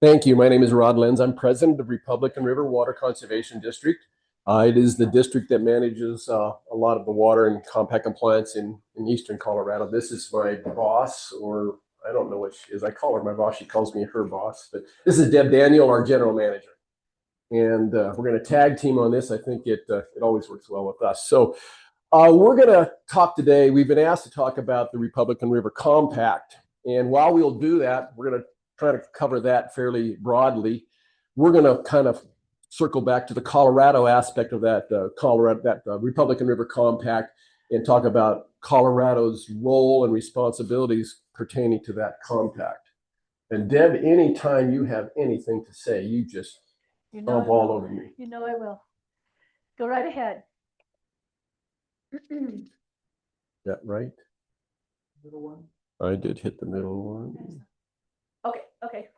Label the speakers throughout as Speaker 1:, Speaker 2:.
Speaker 1: Thank you. My name is Rod Lenz. I'm president of Republican River Water Conservation District. It is the district that manages a lot of the water and compact compliance in eastern Colorado. This is my boss, or I don't know what she is. I call her my boss. She calls me her boss. But this is Deb Daniel, our general manager. And we're going to tag team on this. I think it always works well with us. So we're going to talk today. We've been asked to talk about the Republican River Compact. And while we'll do that, we're going to try to cover that fairly broadly. We're going to kind of circle back to the Colorado aspect of that Republican River Compact and talk about Colorado's role and responsibilities pertaining to that compact. And Deb, anytime you have anything to say, you just jump all over me.
Speaker 2: You know I will. Go right ahead.
Speaker 1: That right?
Speaker 2: Middle one.
Speaker 1: I did hit the middle one.
Speaker 2: Okay.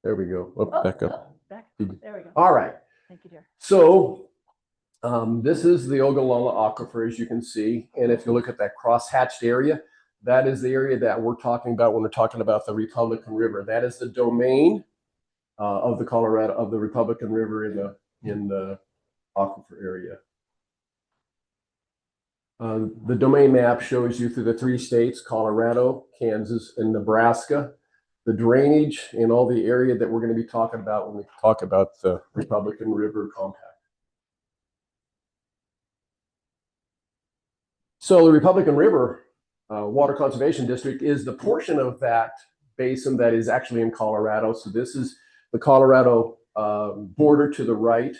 Speaker 1: There we go. Back up.
Speaker 2: There we go.
Speaker 1: All right.
Speaker 2: Thank you, dear.
Speaker 1: So this is the Ogallala Aquifer, as you can see. And if you look at that cross-hatched area, that is the area that we're talking about when we're talking about the Republican River. That is the domain of the Republican River in the aquifer area. The domain map shows you through the 3 states, Colorado, Kansas, and Nebraska, the drainage and all the area that we're going to be talking about when we talk about the Republican River Compact. So the Republican River Water Conservation District is the portion of that basin that is actually in Colorado. So this is the Colorado border to the right.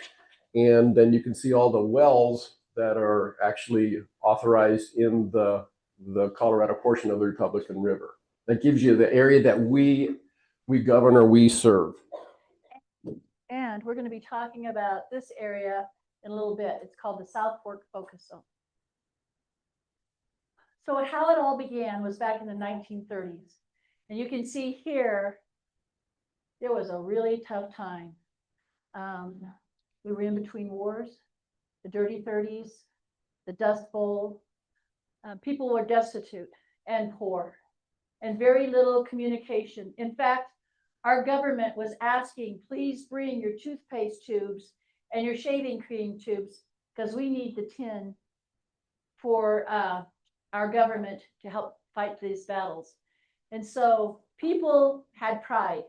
Speaker 1: And then you can see all the wells that are actually authorized in the Colorado portion of the Republican River. That gives you the area that we govern or we serve.
Speaker 2: And we're going to be talking about this area in a little bit. It's called the South Fork Focus Zone. So how it all began was back in the 1930s. And you can see here, it was a really tough time. We were in between wars, the dirty 30s, the Dust Bowl. People were destitute and poor and very little communication. In fact, our government was asking, please bring your toothpaste tubes and your shaving cream tubes because we need the tin for our government to help fight these battles. And so people had pride.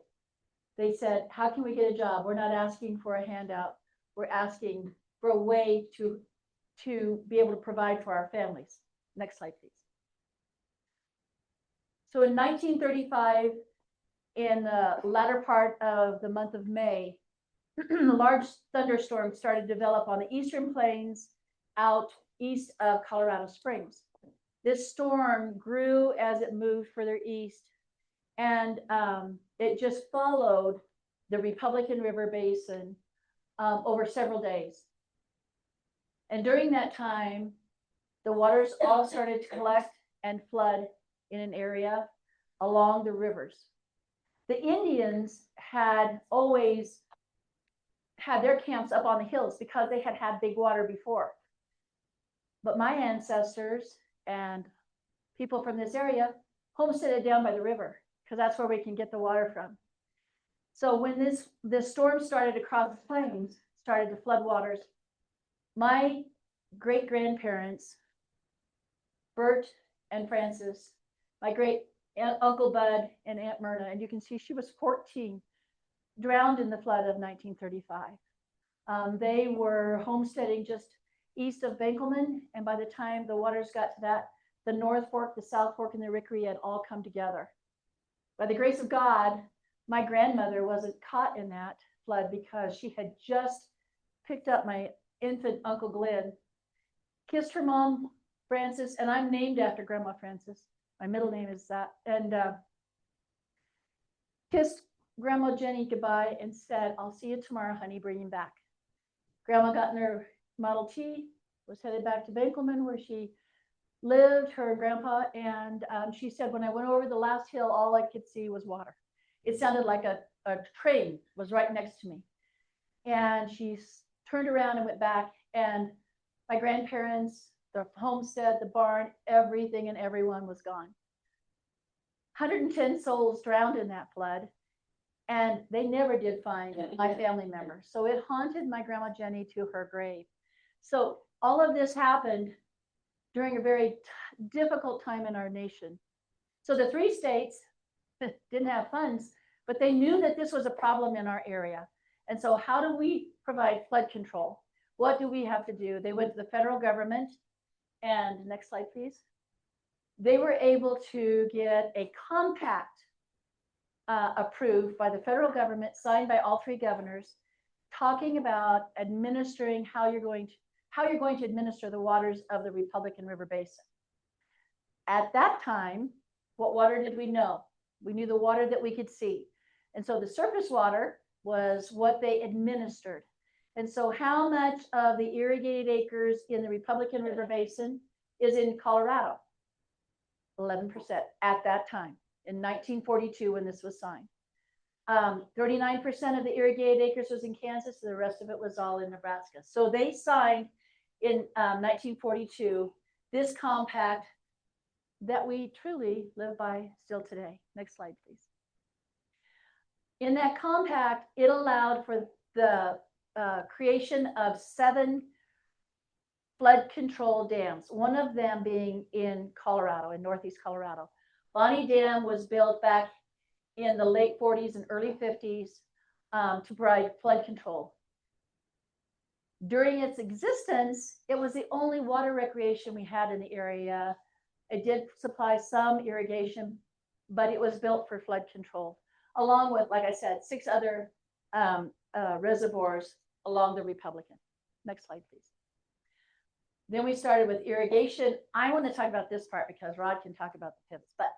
Speaker 2: They said, how can we get a job? We're not asking for a handout. We're asking for a way to be able to provide for our families. Next slide, please. So in 1935, in the latter part of the month of May, a large thunderstorm started to develop on the eastern plains out east of Colorado Springs. This storm grew as it moved further east, and it just followed the Republican River Basin over several days. And during that time, the waters all started to collect and flood in an area along the rivers. The Indians had always had their camps up on the hills because they had had big water before. But my ancestors and people from this area homesteaded down by the river because that's where we can get the water from. So when this storm started across the plains, started to flood waters, my great-grandparents, Bert and Francis, my great Uncle Bud and Aunt Myrna, and you can see she was 14, drowned in the flood of 1935. They were homesteading just east of Benkelman, and by the time the waters got to that, the North Fork, the South Fork, and the Rickery had all come together. By the grace of God, my grandmother wasn't caught in that flood because she had just picked up my infant Uncle Glenn, kissed her mom, Frances, and I'm named after Grandma Frances. My middle name is that. And kissed Grandma Jenny goodbye and said, I'll see you tomorrow, honey, bring him back. Grandma got in her Model T, was headed back to Benkelman where she lived, her grandpa, and she said, when I went over the last hill, all I could see was water. It sounded like a train was right next to me. And she turned around and went back, and my grandparents, the homestead, the barn, everything and everyone was gone. 110 souls drowned in that flood, and they never did find my family member. So it haunted my grandma Jenny to her grave. So all of this happened during a very difficult time in our nation. So the 3 states didn't have funds, but they knew that this was a problem in our area. And so how do we provide flood control? What do we have to do? They went to the federal government, and next slide, please. They were able to get a compact approved by the federal government, signed by all 3 governors, talking about administering how you're going to administer the waters of the Republican River Basin. At that time, what water did we know? We knew the water that we could see. And so the surface water was what they administered. And so how much of the irrigated acres in the Republican River Basin is in Colorado? 11% at that time, in 1942 when this was signed. 39% of the irrigated acres was in Kansas, and the rest of it was all in Nebraska. So they signed in 1942 this compact that we truly live by still today. Next slide, please. In that compact, it allowed for the creation of 7 flood control dams, one of them being in Colorado, in Northeast Colorado. Bonnie Dam was built back in the late 40s and early 50s to provide flood control. During its existence, it was the only water recreation we had in the area. It did supply some irrigation, but it was built for flood control, along with, like I said, 6 other reservoirs along the Republican. Next slide, please. Then we started with irrigation. I want to talk about this part because Rod can talk about the pivots, but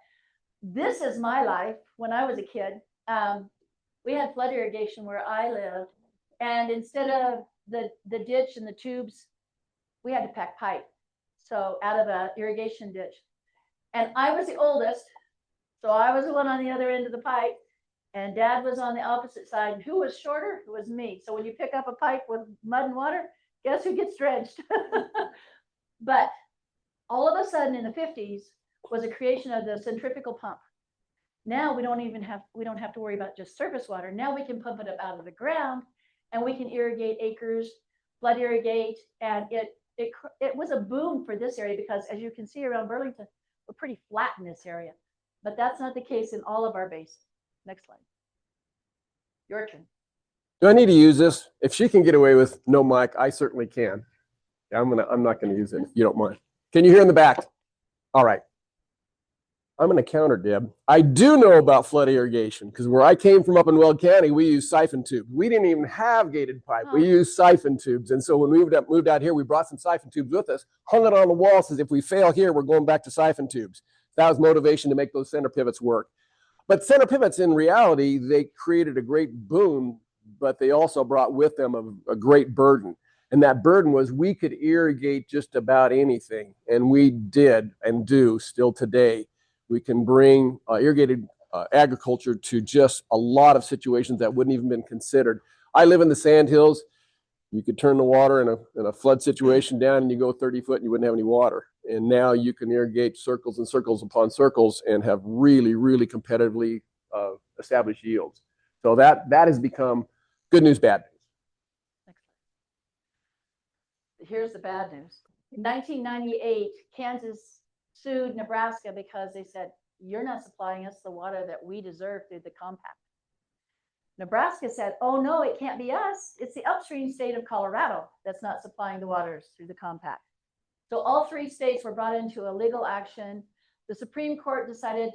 Speaker 2: this is my life. When I was a kid, we had flood irrigation where I lived, and instead of the ditch and the tubes, we had to pack pipe. So out of an irrigation ditch. And I was the oldest, so I was the one on the other end of the pipe, and Dad was on the opposite side. Who was shorter? It was me. So when you pick up a pipe with mud and water, guess who gets drenched? But all of a sudden in the 50s was a creation of the centrifugal pump. Now we don't have to worry about just surface water. Now we can pump it up out of the ground, and we can irrigate acres, flood irrigate, and it was a boom for this area because, as you can see around Burlington, we're pretty flat in this area, but that's not the case in all of our basins. Next slide. Your turn.
Speaker 1: Do I need to use this? If she can get away with no mic, I certainly can. I'm not gonna use it if you don't mind. Can you hear in the back? All right. I'm gonna counter, Deb. I do know about flood irrigation because where I came from up in Weld County, we used siphon tubes. We didn't even have gated pipe. We used siphon tubes. And so when we moved out here, we brought some siphon tubes with us, hung it on the wall, says if we fail here, we're going back to siphon tubes. That was motivation to make those center pivots work. But center pivots, in reality, they created a great boom, but they also brought with them a great burden. And that burden was we could irrigate just about anything. And we did and do still today. We can bring irrigated agriculture to just a lot of situations that wouldn't even been considered. I live in the Sandhills. You could turn the water in a flood situation down and you go 30 foot and you wouldn't have any water. And now you can irrigate circles and circles upon circles and have really, really competitively established yields. So that has become good news, bad news.
Speaker 2: Here's the bad news. In 1998, Kansas sued Nebraska because they said, you're not supplying us the water that we deserve through the compact. Nebraska said, oh no, it can't be us. It's the upstream state of Colorado that's not supplying the waters through the compact. So all 3 states were brought into a legal action. The Supreme Court decided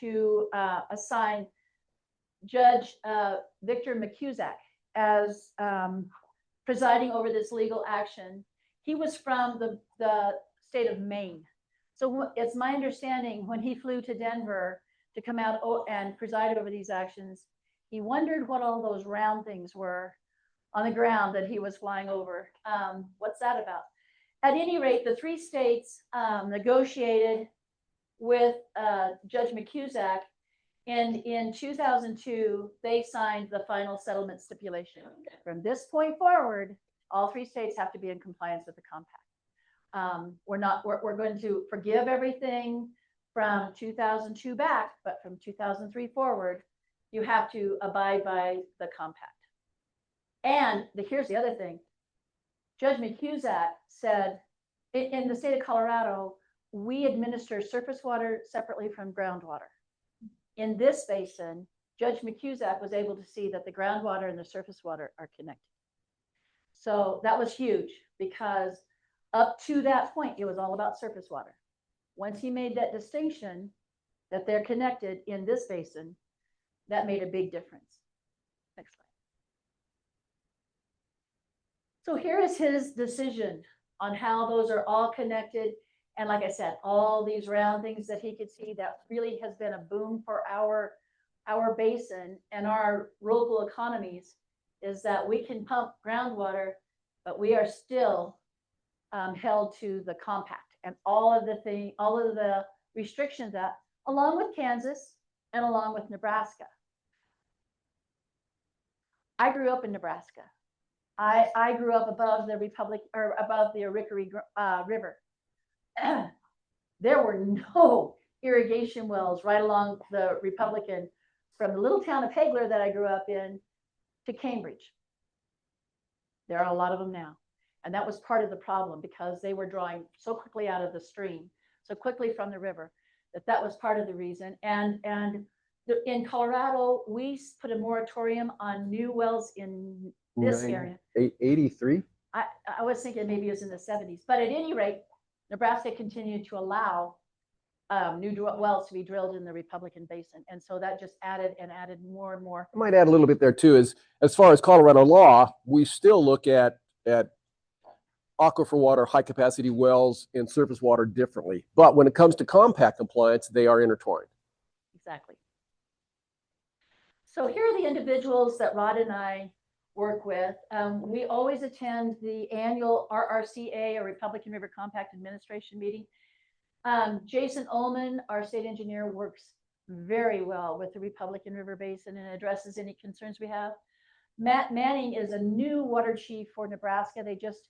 Speaker 2: to assign Judge Victor McCusack as presiding over this legal action. He was from the state of Maine. So it's my understanding when he flew to Denver to come out and preside over these actions, he wondered what all those round things were on the ground that he was flying over. What's that about? At any rate, the 3 states negotiated with Judge McCusack, and in 2002, they signed the final settlement stipulation. From this point forward, all 3 states have to be in compliance with the compact. We're going to forgive everything. from 2002 back, but from 2003 forward, you have to abide by the compact. And here's the other thing. Judge McCusack said, in the state of Colorado, we administer surface water separately from groundwater. In this basin, Judge McCusack was able to see that the groundwater and the surface water are connected. So that was huge, because up to that point, it was all about surface water. Once he made that distinction that they're connected in this basin, that made a big difference. Next slide. So here is his decision on how those are all connected. And like I said, all these round things that he could see, that really has been a boom for our basin and our local economies, is that we can pump groundwater, but we are still held to the compact and all of the restrictions that, along with Kansas and along with Nebraska. I grew up in Nebraska. I grew up above the above the Arickaree River. There were no irrigation wells right along the Republican from the little town of Hagler that I grew up in to Cambridge. There are a lot of them now. And that was part of the problem, because they were drawing so quickly out of the stream, so quickly from the river, that was part of the reason. And in Colorado, we put a moratorium on new wells in this area.
Speaker 3: 83?
Speaker 2: I was thinking maybe it was in the 70s, but at any rate, Nebraska continued to allow new wells to be drilled in the Republican Basin. And so that just added and added more and more.
Speaker 1: I might add a little bit there too, as far as Colorado law, we still look at aquifer water, high capacity wells, and surface water differently. But when it comes to compact compliance, they are intertwined.
Speaker 2: Exactly. So here are the individuals that Rod and I work with. We always attend the annual RRCA, or Republican River Compact Administration meeting. Jason Ullman, our state engineer, works very well with the Republican River Basin and addresses any concerns we have. Matt Manning is a new water chief for Nebraska. They just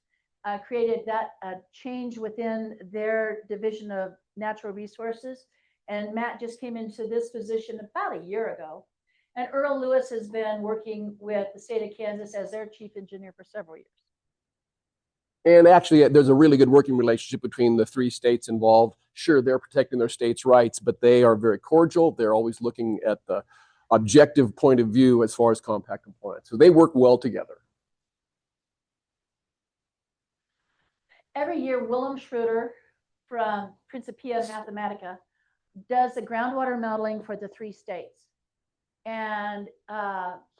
Speaker 2: created that change within their division of natural resources. And Matt just came into this position about a year ago. And Earl Lewis has been working with the state of Kansas as their chief engineer for several years.
Speaker 1: And actually, there's a really good working relationship between the three states involved. Sure, they're protecting their states' rights, but they are very cordial. They're always looking at the objective point of view as far as compact compliance. So they work well together.
Speaker 2: Every year, Willem Schroeder from Principia Mathematica does the groundwater modeling for the three states. And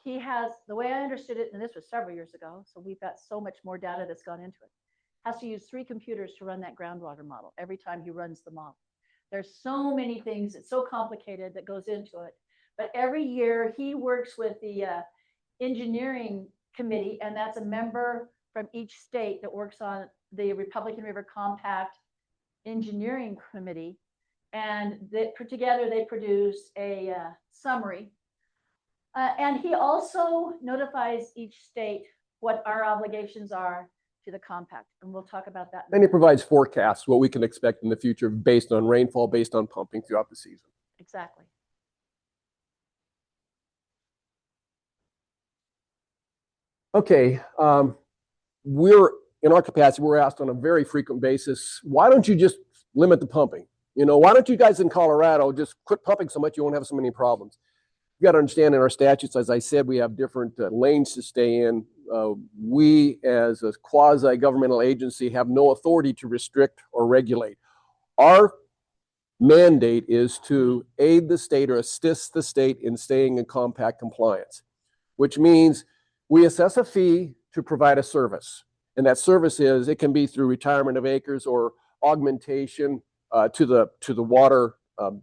Speaker 2: he has, the way I understood it, and this was several years ago, so we've got so much more data that's gone into it, has to use 3 computers to run that groundwater model every time he runs the model. There's so many things, it's so complicated that goes into it. But every year he works with the engineering committee, and that's a member from each state that works on the Republican River Compact Engineering Committee. And together they produce a summary. And he also notifies each state what our obligations are to the compact. And we'll talk about that.
Speaker 1: And it provides forecasts, what we can expect in the future based on rainfall, based on pumping throughout the season.
Speaker 2: Exactly.
Speaker 1: Okay, we're in our capacity, we're asked on a very frequent basis, why don't you just limit the pumping? You know, why don't you guys in Colorado just quit pumping so much, you won't have so many problems? You got to understand, in our statutes, as I said, we have different lanes to stay in. We, as a quasi-governmental agency, have no authority to restrict or regulate. Our mandate is to aid the state or assist the state in staying in compact compliance, which means we assess a fee to provide a service. And that service is, it can be through retirement of acres or augmentation to the water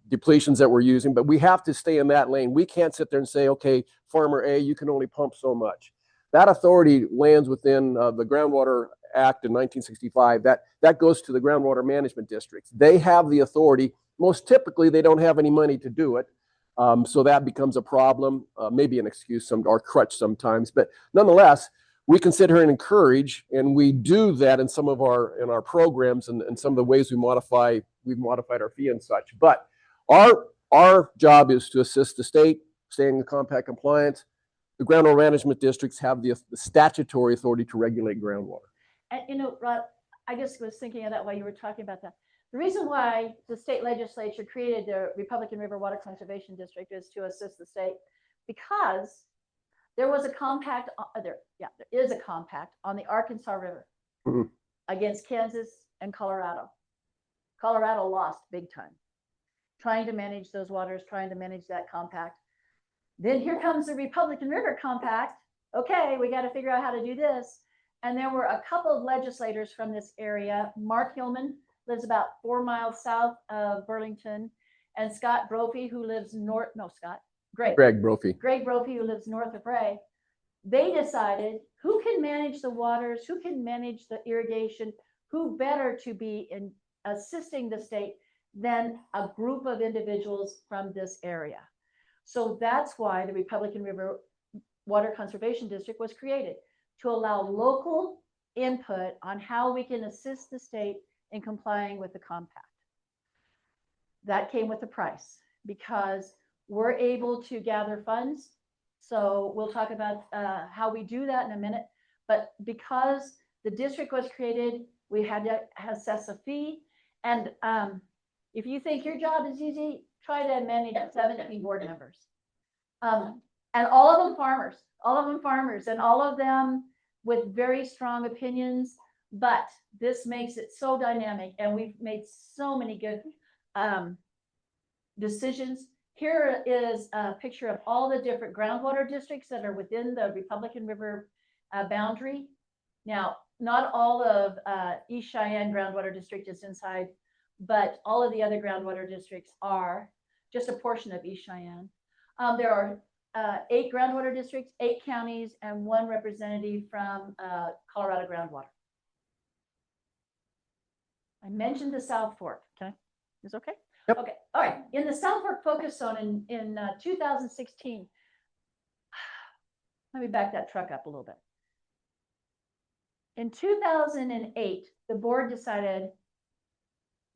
Speaker 1: depletions that we're using, but we have to stay in that lane. We can't sit there and say, okay, farmer A, you can only pump so much. That authority lands within the Groundwater Act in 1965. That goes to the groundwater management districts. They have the authority. Most typically, they don't have any money to do it. So that becomes a problem, maybe an excuse or crutch sometimes, but nonetheless, we consider and encourage, and we do that in some of our programs and some of the ways we modify we've modified our fee and such. But our job is to assist the state staying in compact compliance. The groundwater management districts have the statutory authority to regulate groundwater.
Speaker 2: And you know, Rod, I just was thinking of that while you were talking about that. The reason why the state legislature created the Republican River Water Conservation District is to assist the state, because there was a compact, there is a compact on the Arkansas River against Kansas and Colorado. Colorado lost big time, trying to manage those waters, trying to manage that compact. Then here comes the Republican River Compact. Okay, we got to figure out how to do this. And there were a couple of legislators from this area. Mark Hillman lives about 4 miles south of Burlington, and Scott Brophy, who lives Greg Brophy, who lives north of Wray. They decided who can manage the waters, who can manage the irrigation, who better to be in assisting the state than a group of individuals from this area. So that's why the Republican River Water Conservation District was created, to allow local input on how we can assist the state in complying with the compact. That came with a price, because we're able to gather funds. So we'll talk about how we do that in a minute. But because the district was created, we had to assess a fee. And if you think your job is easy, try to manage 17 board members. And all of them farmers, and all of them with very strong opinions. But this makes it so dynamic, and we've made so many good decisions. Here is a picture of all the different groundwater districts that are within the Republican River boundary. Now, not all of East Cheyenne groundwater district is inside, but all of the other groundwater districts are. Just a portion of East Cheyenne. There are 8 groundwater districts, 8 counties, and 1 representative from Colorado groundwater. I mentioned the South Fork. Okay, is okay?
Speaker 1: Yep.
Speaker 2: Okay, all right. In the South Fork Focus Zone in 2016, let me back that truck up a little bit. In 2008, the board decided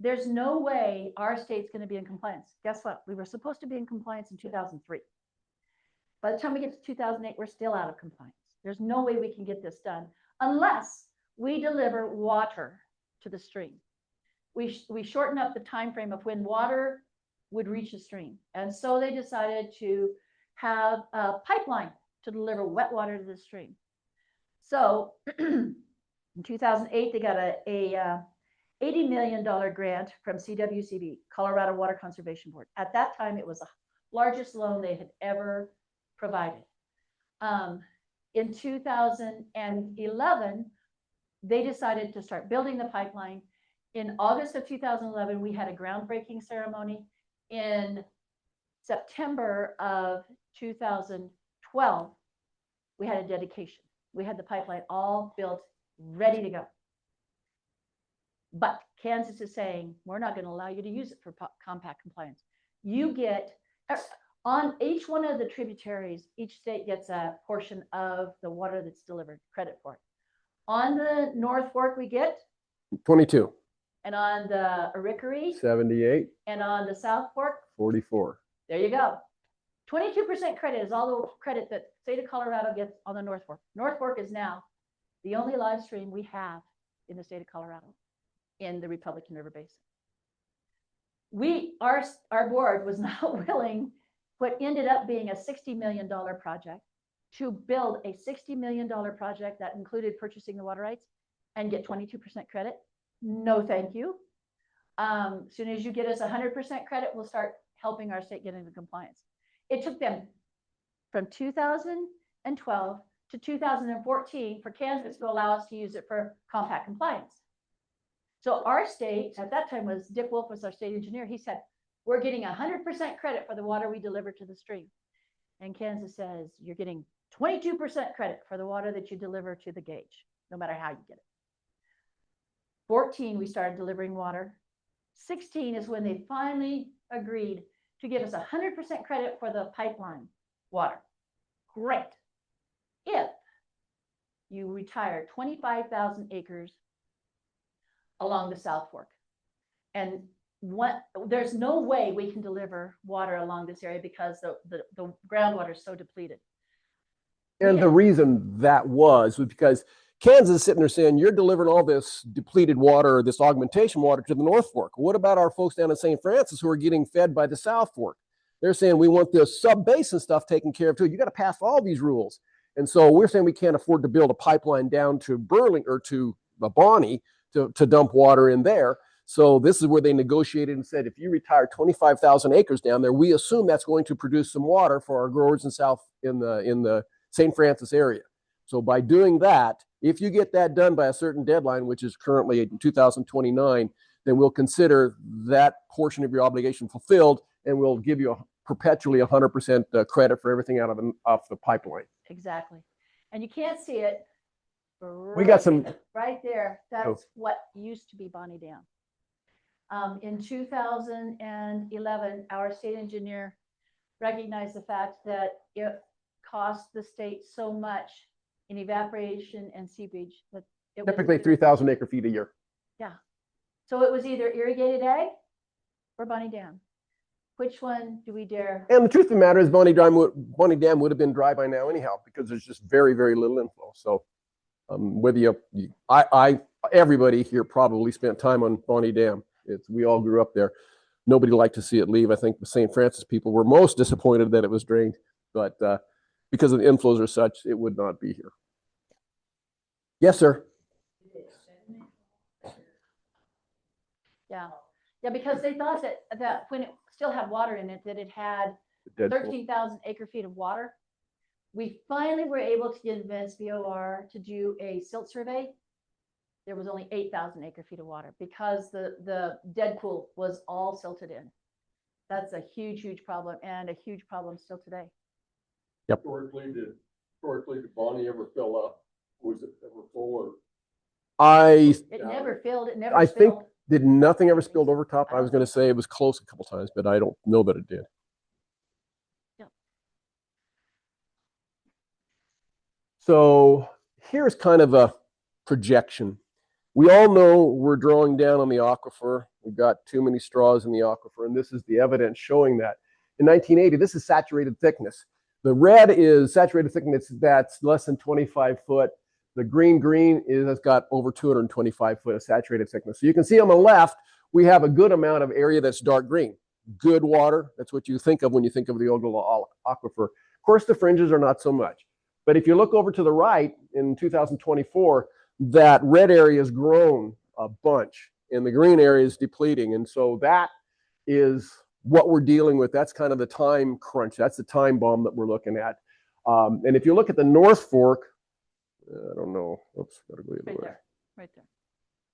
Speaker 2: there's no way our state's going to be in compliance. Guess what? We were supposed to be in compliance in 2003. By the time we get to 2008, we're still out of compliance. There's no way we can get this done unless we deliver water to the stream. We shorten up the time frame of when water would reach the stream. And so they decided to have a pipeline to deliver wet water to the stream. So in 2008, they got a $80 million grant from CWCB, Colorado Water Conservation Board. At that time, it was the largest loan they had ever provided. In 2011, they decided to start building the pipeline. In August of 2011, we had a groundbreaking ceremony. In September of 2012, we had a dedication. We had the pipeline all built, ready to go. But Kansas is saying, we're not going to allow you to use it for compact compliance. You get, on each one of the tributaries, each state gets a portion of the water that's delivered, credit for it. On the North Fork, we get
Speaker 1: 22.
Speaker 2: And on the Arickaree,
Speaker 1: 78.
Speaker 2: And on the South Fork,
Speaker 1: 44.
Speaker 2: There you go. 22% credit is all the credit that state of Colorado gets on the North Fork. North Fork is now the only live stream we have in the state of Colorado in the Republican River Basin. Our board was not willing, what ended up being a $60 million project, to build a $60 million project that included purchasing the water rights and get 22% credit. No, thank you. As soon as you get us 100% credit, we'll start helping our state get into compliance. It took them from 2012 to 2014 for Kansas to allow us to use it for compact compliance. So our state at that time was, Dick Wolf was our state engineer. He said, we're getting 100% credit for the water we deliver to the stream. And Kansas says, you're getting 22% credit for the water that you deliver to the gauge, no matter how you get it. 14, we started delivering water. 16 is when they finally agreed to give us 100% credit for the pipeline water. Great. If you retire 25,000 acres along the South Fork. And there's no way we can deliver water along this area because the groundwater is so depleted.
Speaker 1: And the reason that was because Kansas is sitting there saying, you're delivering all this depleted water, or this augmentation water to the North Fork. What about our folks down in St. Francis who are getting fed by the South Fork? They're saying we want the sub-basin stuff taken care of too. You got to pass all these rules. And so we're saying we can't afford to build a pipeline down to Burling or to Bonnie to dump water in there. So this is where they negotiated and said, if you retire 25,000 acres down there, we assume that's going to produce some water for our growers in the St. Francis area. So by doing that, if you get that done by a certain deadline, which is currently in 2029, then we'll consider that portion of your obligation fulfilled, and we'll give you perpetually 100% credit for everything off the pipeline.
Speaker 2: Exactly. And you can't see it.
Speaker 1: We got some
Speaker 2: right there. That's what used to be Bonnie Dam. In 2011, our state engineer recognized the fact that it cost the state so much in evaporation and seepage that it
Speaker 1: typically 3,000 acre feet a year.
Speaker 2: Yeah. So it was either irrigated ag or Bonnie Dam. Which one do we dare?
Speaker 1: And the truth of the matter is Bonnie Dam would have been dry by now anyhow, because there's just very, very little inflow. So whether everybody here probably spent time on Bonnie Dam. We all grew up there. Nobody liked to see it leave. I think the St. Francis people were most disappointed that it was drained, but because of the inflows are such, it would not be here. Yes, sir.
Speaker 2: Yeah. Yeah, because they thought that when it still had water in it, that it had 13,000 acre feet of water. We finally were able to convince VOR to do a silt survey. There was only 8,000 acre feet of water because the dead pool was all silted in. That's a huge, huge problem, and a huge problem still today.
Speaker 1: Yep.
Speaker 3: Historically, did Bonnie ever fill up? Was it ever full?
Speaker 2: It never filled. It never spilled.
Speaker 1: Did nothing ever spilled over top? I was going to say it was close a couple times, but I don't know that it did.
Speaker 2: Yeah.
Speaker 1: So here's kind of a projection. We all know we're drawing down on the aquifer. We've got too many straws in the aquifer, and this is the evidence showing that. In 1980, this is saturated thickness. The red is saturated thickness that's less than 25 foot. The green has got over 225 foot of saturated thickness. So you can see on the left, we have a good amount of area that's dark green. Good water, that's what you think of when you think of the Ogallala aquifer. Of course, the fringes are not so much. But if you look over to the right in 2024, that red area has grown a bunch and the green area is depleting. And so that is what we're dealing with. That's kind of the time crunch. That's the time bomb that we're looking at. And if you look at the North Fork, I don't know. Oops, gotta go
Speaker 2: right there. Right there.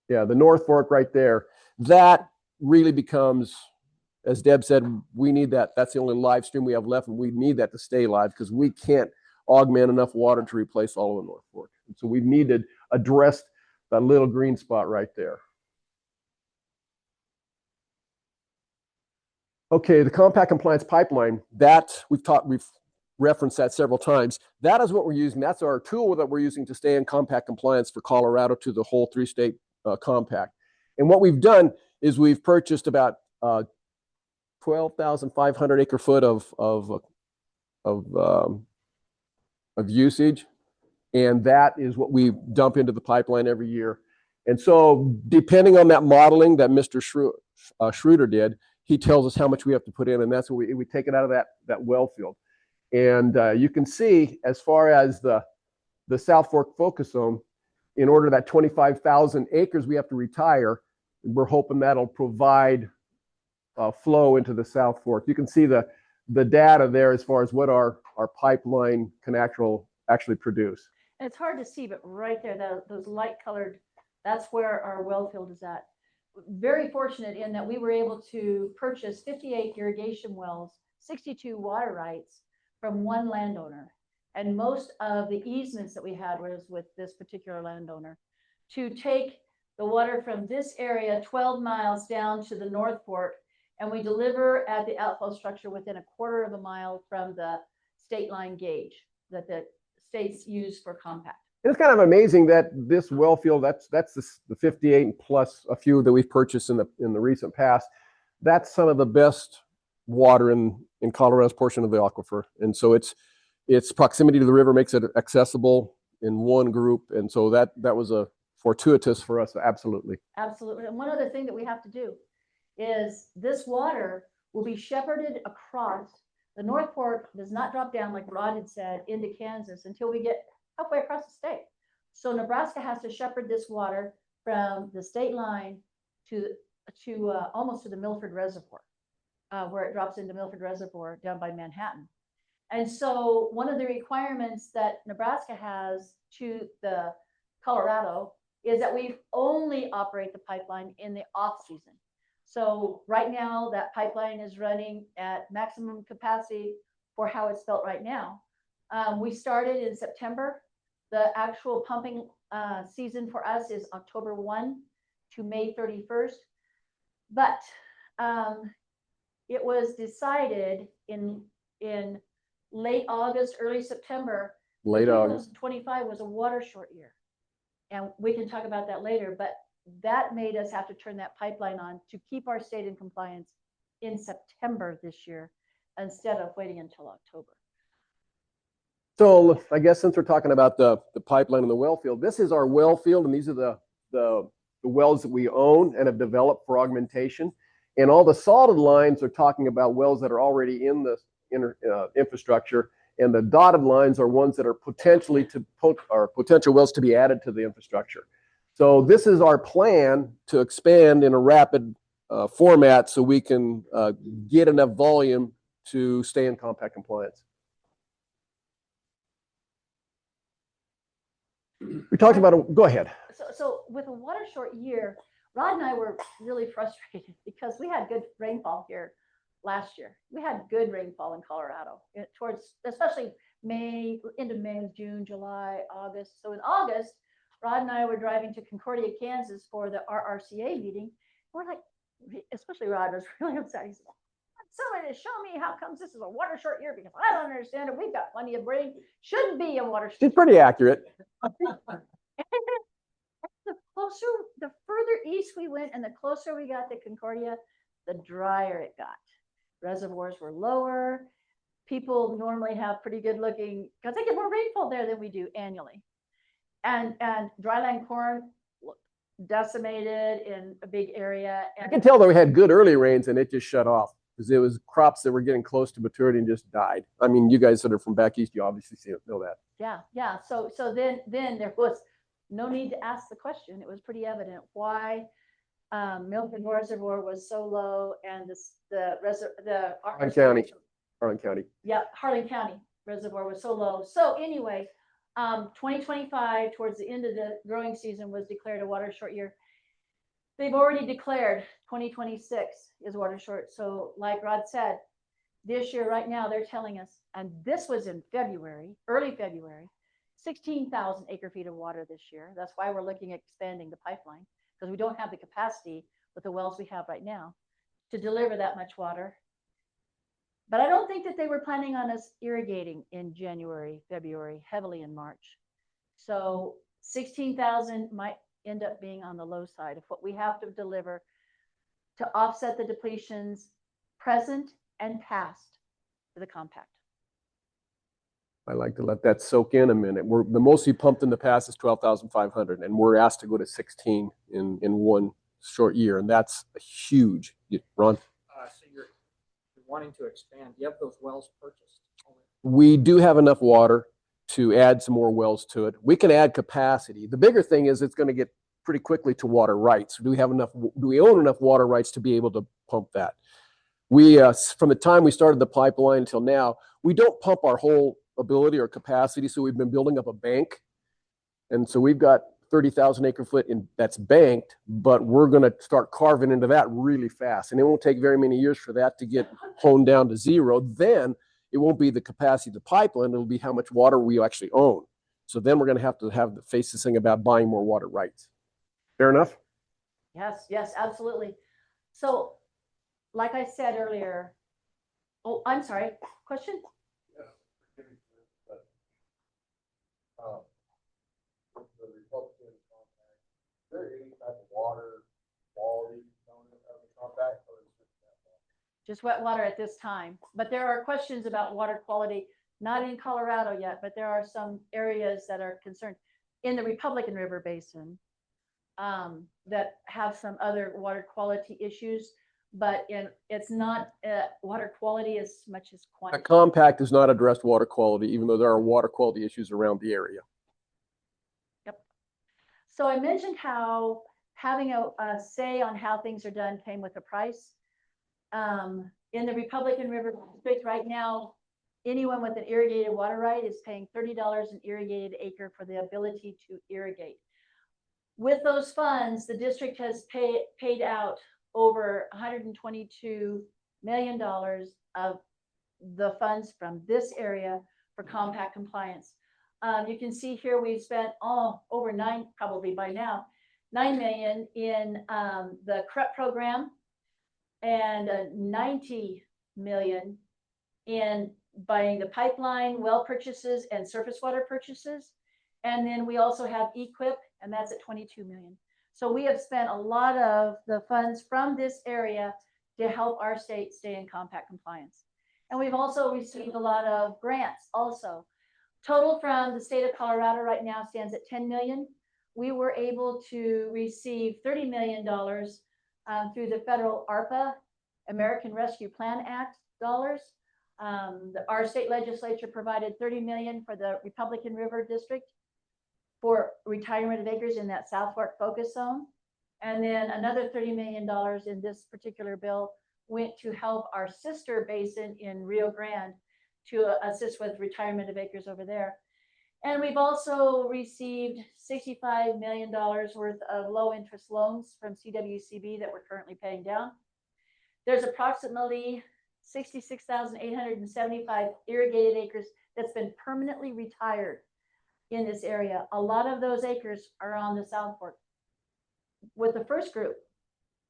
Speaker 1: Yeah, the North Fork right there. That really becomes, as Deb said, we need that. That's the only live stream we have left, and we need that to stay live because we can't augment enough water to replace all of the North Fork. And so we need to address that little green spot right there. Okay, the compact compliance pipeline, that we've referenced that several times. That is what we're using. That's our tool that we're using to stay in compact compliance for Colorado to the whole three-state compact. And what we've done is we've purchased about 12,500 acre foot of usage, and that is what we dump into the pipeline every year. And so, depending on that modeling that Mr. Schroeder did, he tells us how much we have to put in, and that's what we take it out of that well field. And you can see, as far as the South Fork focus zone, in order that 25,000 acres we have to retire, we're hoping that'll provide flow into the South Fork. You can see the data there as far as what our pipeline can actually produce.
Speaker 2: And it's hard to see, but right there, those light colored, that's where our well field is at. Very fortunate in that we were able to purchase 58 irrigation wells, 62 water rights from one landowner. And most of the easements that we had was with this particular landowner to take the water from this area 12 miles down to the North Fork, and we deliver at the outflow structure within a quarter of a mile from the state line gauge that the states use for compact.
Speaker 1: And it's kind of amazing that this well field, that's the 58 plus a few that we've purchased in the recent past. that's some of the best water in Colorado's portion of the aquifer. And so its proximity to the river makes it accessible in one group. And so that was a fortuitous for us. Absolutely.
Speaker 2: Absolutely. And one other thing that we have to do is this water will be shepherded across. The North Fork does not drop down, like Rod had said, into Kansas until we get halfway across the state. So Nebraska has to shepherd this water from the state line to almost to the Milford Reservoir, where it drops into Milford Reservoir down by Manhattan. And so one of the requirements that Nebraska has to the Colorado is that we only operate the pipeline in the off season. So right now that pipeline is running at maximum capacity for how it's built right now. We started in September. The actual pumping season for us is October 1 to May 31st. But it was decided in late August, early September,
Speaker 1: Late August.
Speaker 2: 2025 was a water short year. And we can talk about that later, but that made us have to turn that pipeline on to keep our state in compliance in September this year instead of waiting until October.
Speaker 1: So I guess since we're talking about the pipeline and the well field, this is our well field, and these are the wells that we own and have developed for augmentation. And all the solid lines are talking about wells that are already in the infrastructure, and the dotted lines are ones that are potential wells to be added to the infrastructure. So this is our plan to expand in a rapid format so we can get enough volume to stay in compact compliance. We talked about go ahead.
Speaker 2: So with a water short year, Rod and I were really frustrated because we had good rainfall here last year. We had good rainfall in Colorado towards, especially May, into May, June, July, August. So in August, Rod and I were driving to Concordia, Kansas for the RRCA meeting. We're like, especially Rod was really upset. He said, somebody to show me how comes this is a water short year, because I don't understand it. We've got plenty of rain. Shouldn't be a water short.
Speaker 1: She's pretty accurate.
Speaker 2: The further east we went and the closer we got to Concordia, the drier it got. Reservoirs were lower. People normally have pretty good looking, because they get more rainfall there than we do annually. And dryland corn decimated in a big area. And
Speaker 1: I can tell that we had good early rains and it just shut off because it was crops that were getting close to maturity and just died. I mean, you guys that are from back east, you obviously know that.
Speaker 2: Yeah. So then there was no need to ask the question. It was pretty evident why Milford Reservoir was so low, and
Speaker 1: Harlan County.
Speaker 2: Yeah, Harlan County Reservoir was so low. So anyway, 2025, towards the end of the growing season, was declared a water short year. They've already declared 2026 is water short. So like Rod said, this year right now they're telling us, and this was in February, early February, 16,000 acre feet of water this year. That's why we're looking at expanding the pipeline, because we don't have the capacity with the wells we have right now to deliver that much water. But I don't think that they were planning on us irrigating in January, February, heavily in March. So 16,000 might end up being on the low side of what we have to deliver to offset the depletions present and past to the compact.
Speaker 1: I like to let that soak in a minute. The most we pumped in the past is 12,500, and we're asked to go to 16 in one short year, and that's huge. Ron?
Speaker 4: So you're wanting to expand. Do you have those wells purchased?
Speaker 1: We do have enough water to add some more wells to it. We can add capacity. The bigger thing is it's going to get pretty quickly to water rights. Do we own enough water rights to be able to pump that? We, from the time we started the pipeline until now, we don't pump our whole ability or capacity. So we've been building up a bank. And so we've got 30,000 acre foot that's banked, but we're going to start carving into that really fast. And it won't take very many years for that to get honed down to zero. Then it won't be the capacity of the pipeline. It'll be how much water we actually own. So then we're going to have to face this thing about buying more water rights. Fair enough?
Speaker 2: Yes, absolutely. So like I said earlier, oh, I'm sorry, question?
Speaker 3: The Republican compact, is there any type of water quality component of the compact, or is it
Speaker 2: just wet water at this time. But there are questions about water quality, not in Colorado yet, but there are some areas that are concerned in the Republican River Basin that have some other water quality issues, but it's not water quality as much as
Speaker 1: The
Speaker 2: quantity.
Speaker 1: compact does not address water quality, even though there are water quality issues around the area.
Speaker 2: Yep. So I mentioned how having a say on how things are done came with a price. In the Republican River District right now, anyone with an irrigated water right is paying $30 an irrigated acre for the ability to irrigate. With those funds, the district has paid out over $122 million of the funds from this area for compact compliance. You can see here we've spent over probably by now, $9 million in the CREP program and $90 million in buying the pipeline, well purchases, and surface water purchases. And then we also have EQIP, and that's at $22 million. So we have spent a lot of the funds from this area to help our state stay in compact compliance. And we've also received a lot of grants also. Total from the state of Colorado right now stands at $10 million. We were able to receive $30 million through the federal ARPA, American Rescue Plan Act dollars. Our state legislature provided $30 million for the Republican River District for retirement of acres in that South Fork focus zone. And then another $30 million in this particular bill went to help our sister basin in Rio Grande to assist with retirement of acres over there. And we've also received $65 million worth of low interest loans from CWCB that we're currently paying down. There's approximately 66,875 irrigated acres that's been permanently retired in this area. A lot of those acres are on the South Fork. With the first group,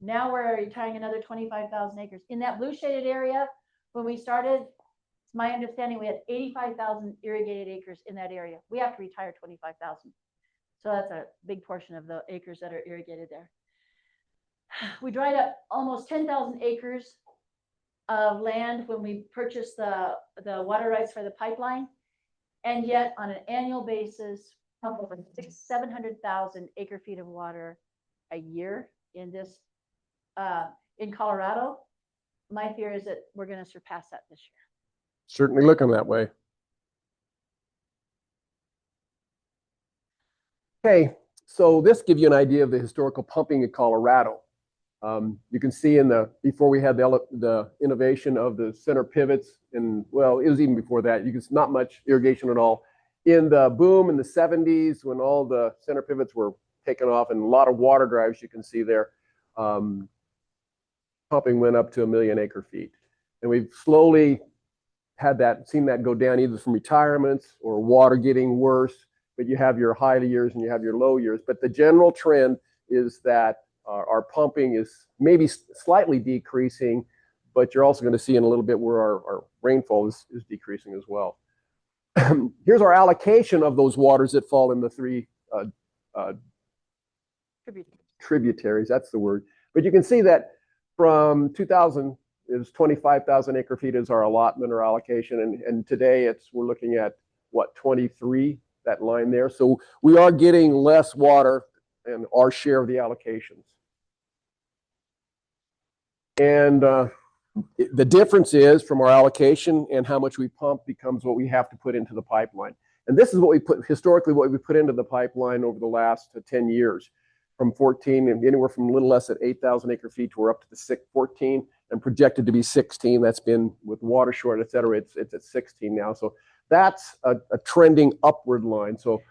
Speaker 2: now we're retiring another 25,000 acres. In that blue shaded area, when we started, it's my understanding we had 85,000 irrigated acres in that area. We have to retire 25,000. So that's a big portion of the acres that are irrigated there. We dried up almost 10,000 acres of land when we purchased the water rights for the pipeline. And yet on an annual basis, over 700,000 acre feet of water a year in this, in Colorado. My fear is that we're going to surpass that this year.
Speaker 1: Certainly looking that way. Okay, so this gives you an idea of the historical pumping in Colorado. You can see before we had the innovation of the center pivots, and well, it was even before that. You can not much irrigation at all. In the boom in the 70s, when all the center pivots were taken off and a lot of water drives, you can see there, pumping went up to 1 million acre feet, and we've slowly seen that go down either from retirements or water getting worse. But you have your high years and you have your low years. But the general trend is that our pumping is maybe slightly decreasing, but you're also going to see in a little bit where our rainfall is decreasing as well. Here's our allocation of those waters that fall in the three tributaries. That's the word. But you can see that from 2000 is 25,000 acre feet is our allotment or allocation, and today we're looking at what, 23, that line there. So we are getting less water and our share of the allocations. And the difference is from our allocation and how much we pump becomes what we have to put into the pipeline. And this is what we put historically, what we put into the pipeline over the last 10 years, from 14 and anywhere from a little less than 8,000 acre feet to we're up to the 14 and projected to be 16. That's been with water short, et cetera. It's at 16 now. So that's a trending upward line. So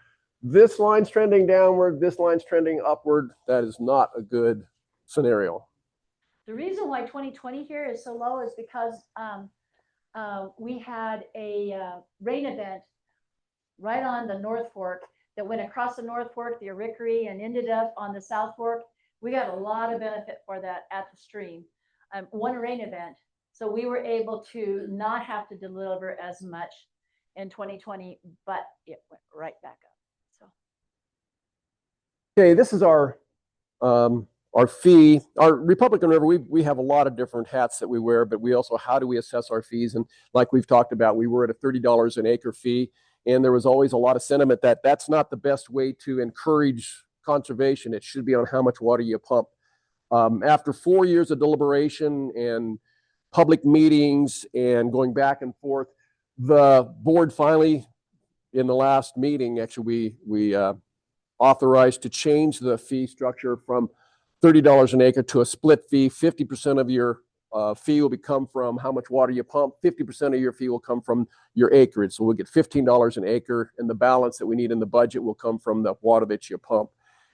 Speaker 1: this line's trending downward, this line's trending upward. That is not a good scenario.
Speaker 2: The reason why 2020 here is so low is because we had a rain event right on the North Fork that went across the North Fork, the Arickaree, and ended up on the South Fork. We got a lot of benefit for that at the stream. One rain event. So we were able to not have to deliver as much in 2020, but it went right back up. So.
Speaker 1: Okay, this is our our fee, our Republican River, we have a lot of different hats that we wear, but we also, how do we assess our fees? And like we've talked about, we were at a $30 an acre fee, and there was always a lot of sentiment that that's not the best way to encourage conservation. It should be on how much water you pump. After 4 years of deliberation and public meetings and going back and forth, the board finally, in the last meeting, actually, we authorized to change the fee structure from $30 an acre to a split fee. 50% of your fee will come from how much water you pump. 50% of your fee will come from your acreage. So we'll get $15 an acre, and the balance that we need in the budget will come from the water that you pump.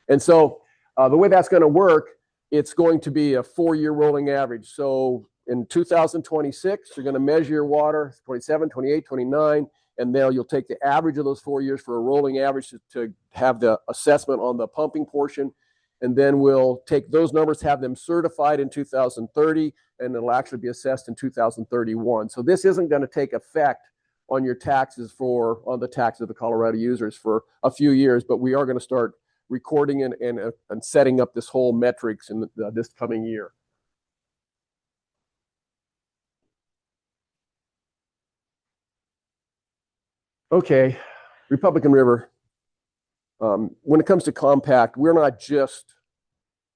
Speaker 1: And so the way that's going to work, it's going to be a 4-year rolling average. So in 2026, you're going to measure your water, 27, 28, 29, and then you'll take the average of those 4 years for a rolling average to have the assessment on the pumping portion. And then we'll take those numbers, have them certified in 2030, and it'll actually be assessed in 2031. So this isn't going to take effect on your taxes on the tax of the Colorado users for a few years, but we are going to start recording and setting up this whole metrics in this coming year. Okay, Republican River. When it comes to compact, we're not just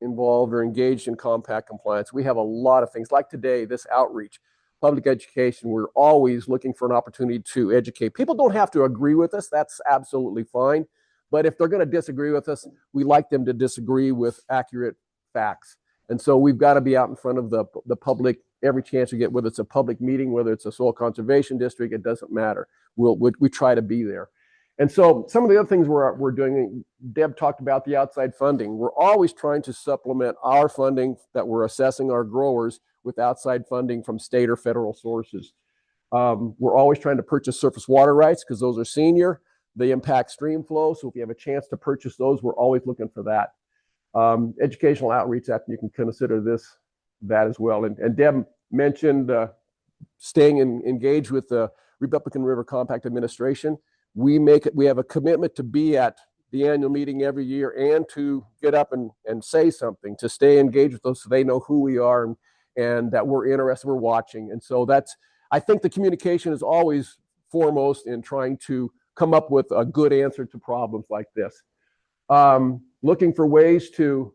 Speaker 1: involved or engaged in compact compliance. We have a lot of things like today, this outreach, public education. We're always looking for an opportunity to educate. People don't have to agree with us. That's absolutely fine. But if they're going to disagree with us, we like them to disagree with accurate facts. And so we've got to be out in front of the public every chance we get, whether it's a public meeting, whether it's a soil conservation district, it doesn't matter. We try to be there. And so some of the other things we're doing, Deb talked about the outside funding. We're always trying to supplement our funding that we're assessing our growers with outside funding from state or federal sources. We're always trying to purchase surface water rights because those are senior. They impact stream flow. So if you have a chance to purchase those, we're always looking for that. Educational outreach, that you can consider that as well. And Deb mentioned staying engaged with the Republican River Compact Administration. We have a commitment to be at the annual meeting every year and to get up and say something, to stay engaged with us so they know who we are and that we're interested, we're watching. And so I think the communication is always foremost in trying to come up with a good answer to problems like this. Looking for ways to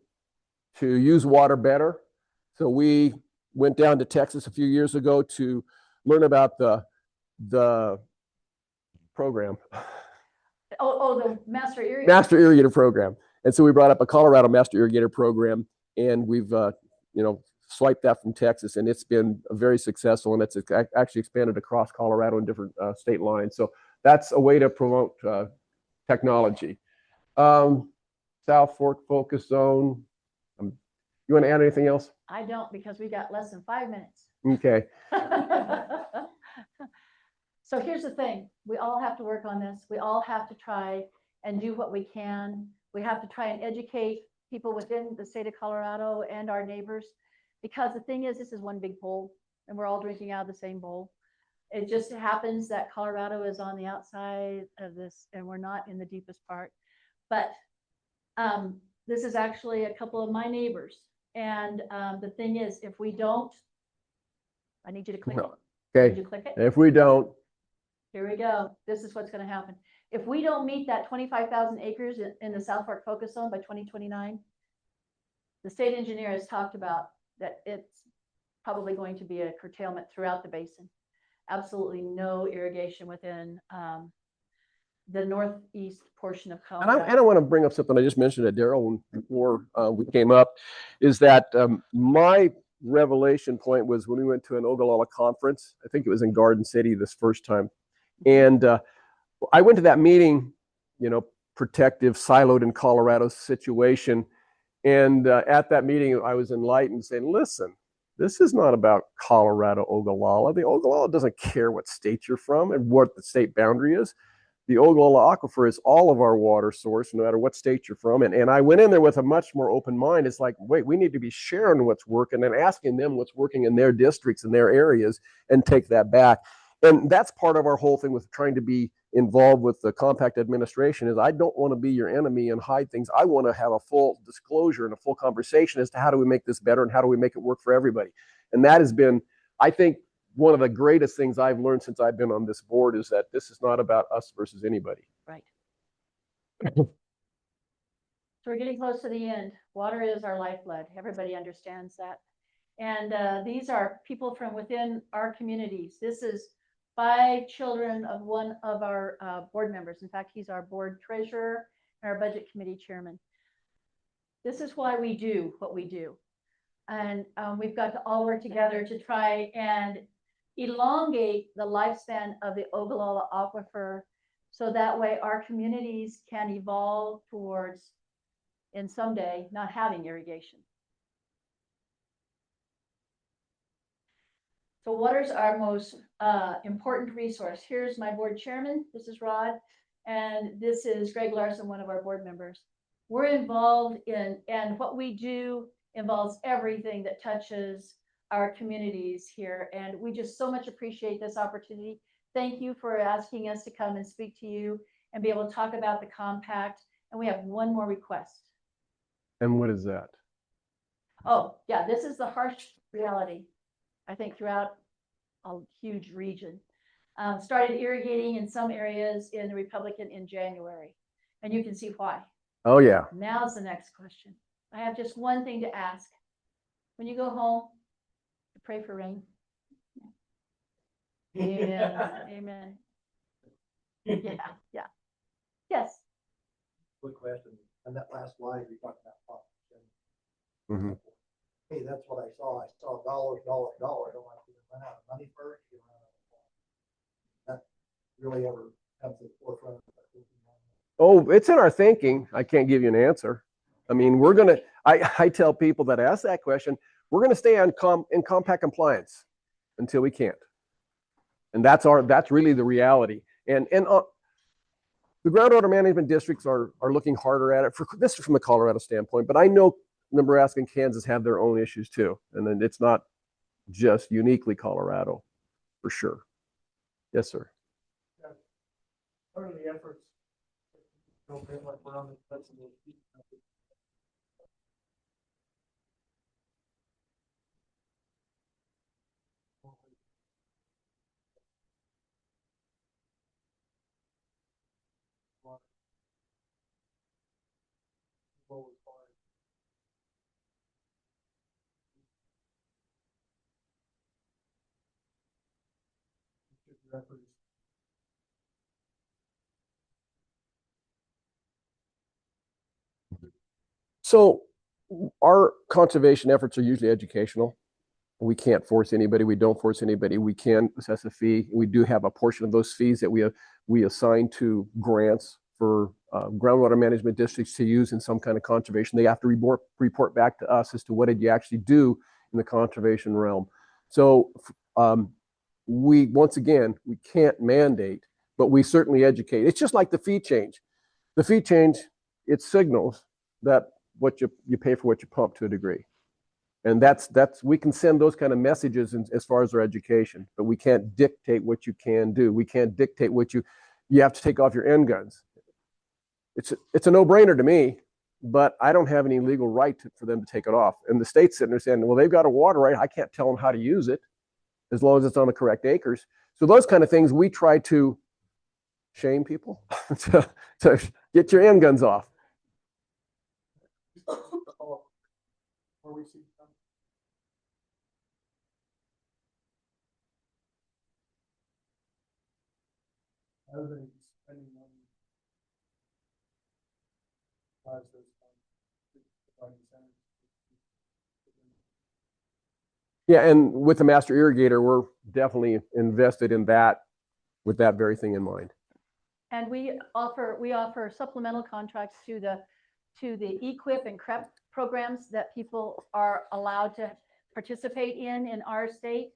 Speaker 1: use water better. So we went down to Texas a few years ago to learn about the program.
Speaker 2: The Master Irrigator.
Speaker 1: Master Irrigator program. And so we brought up a Colorado Master Irrigator program, and we've swiped that from Texas, and it's been very successful, and it's actually expanded across Colorado in different state lines. So that's a way to promote technology. South Fork Focus Zone. You want to add anything else?
Speaker 2: I don't, because we got less than 5 minutes.
Speaker 1: Okay.
Speaker 2: So here's the thing. We all have to work on this. We all have to try and do what we can. We have to try and educate people within the state of Colorado and our neighbors, because the thing is, this is one big bowl and we're all drinking out of the same bowl. It just happens that Colorado is on the outside of this and we're not in the deepest part. But this is actually a couple of my neighbors. And the thing is, if we don't, I need you to click it.
Speaker 1: Okay.
Speaker 2: Did you click it?
Speaker 1: If we don't,
Speaker 2: here we go. This is what's going to happen. If we don't meet that 25,000 acres in the South Fork Focus Zone by 2029, the state engineer has talked about that it's probably going to be a curtailment throughout the basin. Absolutely no irrigation within the northeast portion of Colorado.
Speaker 1: and I want to bring up something I just mentioned to Daryl before we came up, is that my revelation point was when we went to an Ogallala conference. I think it was in Garden City this first time. And I went to that meeting, protective, siloed in Colorado situation. And at that meeting, I was enlightened saying, listen, this is not about Colorado Ogallala. The Ogallala doesn't care what state you're from and what the state boundary is. The Ogallala Aquifer is all of our water source, no matter what state you're from. And I went in there with a much more open mind. It's like, wait, we need to be sharing what's working and asking them what's working in their districts and their areas and take that back. And that's part of our whole thing with trying to be involved with the compact administration is I don't want to be your enemy and hide things. I want to have a full disclosure and a full conversation as to how do we make this better and how do we make it work for everybody. And that has been, I think, one of the greatest things I've learned since I've been on this board is that this is not about us versus anybody.
Speaker 2: Right. So we're getting close to the end. Water is our lifeblood. Everybody understands that. And these are people from within our communities. This is 5 children of one of our board members. In fact, he's our board treasurer and our budget committee chairman. This is why we do what we do. And we've got to all work together to try and elongate the lifespan of the Ogallala Aquifer so that way our communities can evolve towards, in someday, not having irrigation. So water's our most important resource. Here's my board chairman. This is Rod. And this is Greg Larson, one of our board members. We're involved in, and what we do involves everything that touches our communities here. And we just so much appreciate this opportunity. Thank you for asking us to come and speak to you and be able to talk about the compact. And we have one more request.
Speaker 1: And what is that?
Speaker 2: Oh, yeah, this is the harsh reality, I think, throughout a huge region. Started irrigating in some areas in the Republican in January, and you can see why.
Speaker 1: Oh, yeah.
Speaker 2: Now's the next question. I have just one thing to ask. When you go home, pray for rain. Amen. Amen. Yeah, yeah. Yes.
Speaker 5: Quick question. On that last line, you talked about pop.
Speaker 1: Mm-hmm.
Speaker 5: Hey, that's what I saw. I saw dollars. I don't want to run out of money first. You run out of that really ever comes to the forefront of that thinking.
Speaker 1: Oh, it's in our thinking. I can't give you an answer. I mean, we're going to, I tell people that ask that question, we're going to stay on in compact compliance until we can't. And that's really the reality. And the groundwater management districts are looking harder at it. This is from a Colorado standpoint, but I know Nebraska and Kansas have their own issues too. And then it's not just uniquely Colorado, for sure. Yes, sir.
Speaker 5: Yeah. Part of the efforts, don't feel like we're on the flexible.
Speaker 1: So our conservation efforts are usually educational. We can't force anybody. We don't force anybody. We can assess a fee. We do have a portion of those fees that we assign to grants for groundwater management districts to use in some kind of conservation. They have to report back to us as to what did you actually do in the conservation realm. So once again, we can't mandate, but we certainly educate. It's just like the fee change. The fee change, it signals that what you pay for what you pump to a degree. And that's we can send those kind of messages as far as our education, but we can't dictate what you can do. We can't dictate what you have to take off your end guns. It's a no-brainer to me, but I don't have any legal right for them to take it off. And the state's sitting there saying, well, they've got a water right. I can't tell them how to use it as long as it's on the correct acres. So those kind of things we try to shame people to get your end guns off.
Speaker 5: Where we see some. Other than spending money.
Speaker 1: Yeah, and with the master irrigator, we're definitely invested in that with that very thing in mind.
Speaker 2: And we offer supplemental contracts to the EQIP and CREP programs that people are allowed to participate in our state.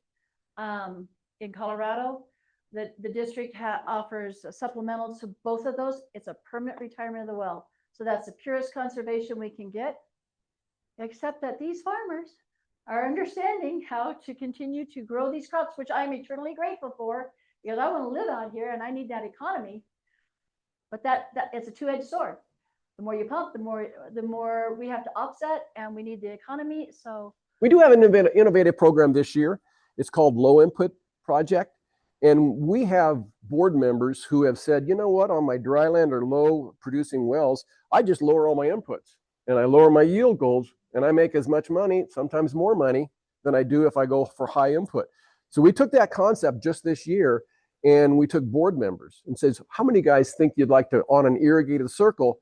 Speaker 2: In Colorado, the district offers supplemental to both of those. It's a permanent retirement of the well. So that's the purest conservation we can get, except that these farmers are understanding how to continue to grow these crops, which I'm eternally grateful for, because I want to live out here and I need that economy. But that it's a two-edged sword. The more you pump, the more we have to offset, and we need the economy. So
Speaker 1: We do have an innovative program this year. It's called Low Input Project. And we have board members who have said, you know what, on my dry land or low producing wells, I just lower all my inputs and I lower my yield goals and I make as much money, sometimes more money, than I do if I go for high input. So we took that concept just this year and we took board members and says, how many guys think you'd like to, on an irrigated circle,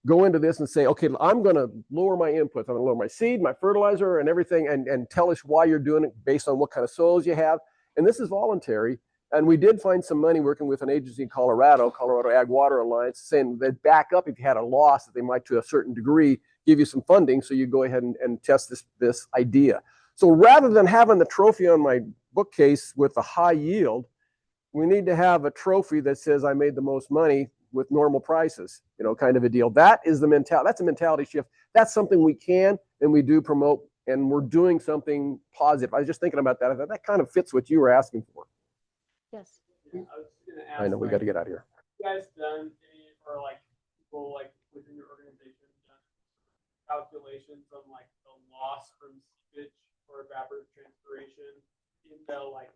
Speaker 1: go into this and say, okay, I'm going to lower my inputs. I'm going to lower my seed, my fertilizer, and everything, and tell us why you're doing it based on what kind of soils you have. And this is voluntary. And we did find some money working with an agency in Colorado Ag Water Alliance, saying they'd back up if you had a loss, that they might, to a certain degree, give you some funding so you go ahead and test this idea. So rather than having the trophy on my bookcase with a high yield, we need to have a trophy that says I made the most money with normal prices, you know, kind of a deal. That is the mentality. That's a mentality shift. That's something we can and we do promote, and we're doing something positive. I was just thinking about that. I thought that kind of fits what you were asking for.
Speaker 2: yes.
Speaker 6: Yeah, I was gonna ask.
Speaker 1: I know we got to get out of here.
Speaker 6: You guys done any, or like people like within your organization done calculations on like the loss from seepage or evapotranspiration in the like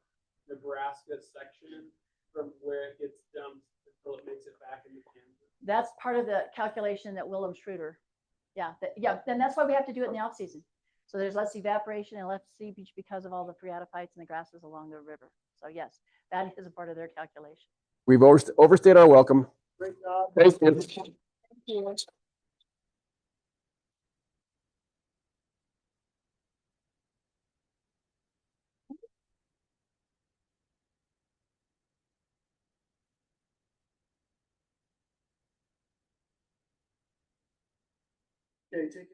Speaker 6: Nebraska section from where it gets dumped until it makes it back into Kansas?
Speaker 2: That's part of the calculation that Willem Schroeder. Yeah, then that's why we have to do it in the off season. So there's less evaporation and less seepage because of all the phreatophytes and the grasses along the river. So yes, that is a part of their calculation.
Speaker 1: We've overstayed our welcome.
Speaker 6: Great job.
Speaker 1: Thank you.
Speaker 6: Okay, take it.